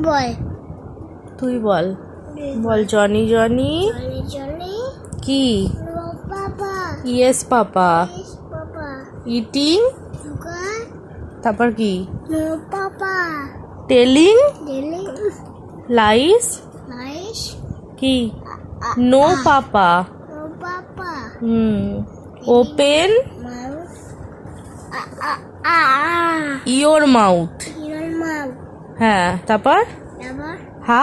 বল তুই বল বল জনি জনি কি ইয়েস পাপা ইটিং তারপর কি টেলিং লাইস কি no papa open your mouth হ্যাঁ তারপর হা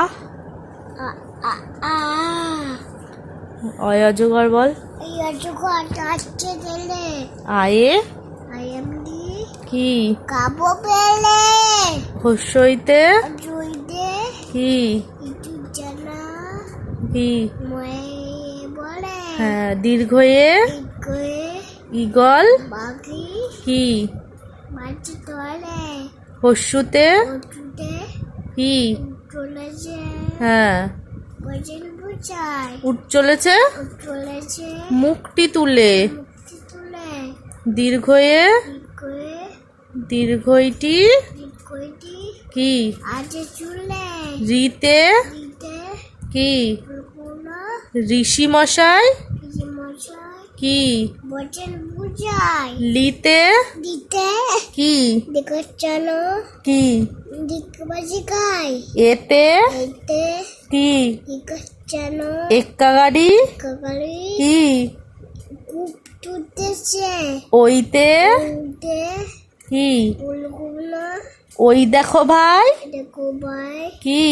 অজগর বল আয়ে কি হস্যইতে কি কি হ্যাঁ দীর্ঘয়ে ঈগল কি হস্যুতে কি হ্যাঁ উঠ চলেছে মুখটি তুলে দীর্ঘয়ে দীর্ঘইটি কি রিতে কি ঋষি মশাই কি লিতে কি কি এতে কি এক্কা গাড়ি কি ওইতে কি ওই দেখো ভাই কি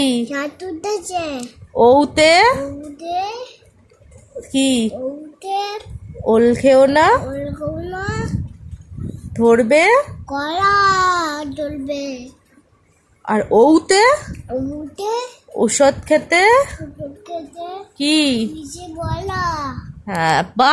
ওতে কি ওল খেও না ধরবে আর ওতে ঔষধ খেতে কি হ্যাঁ।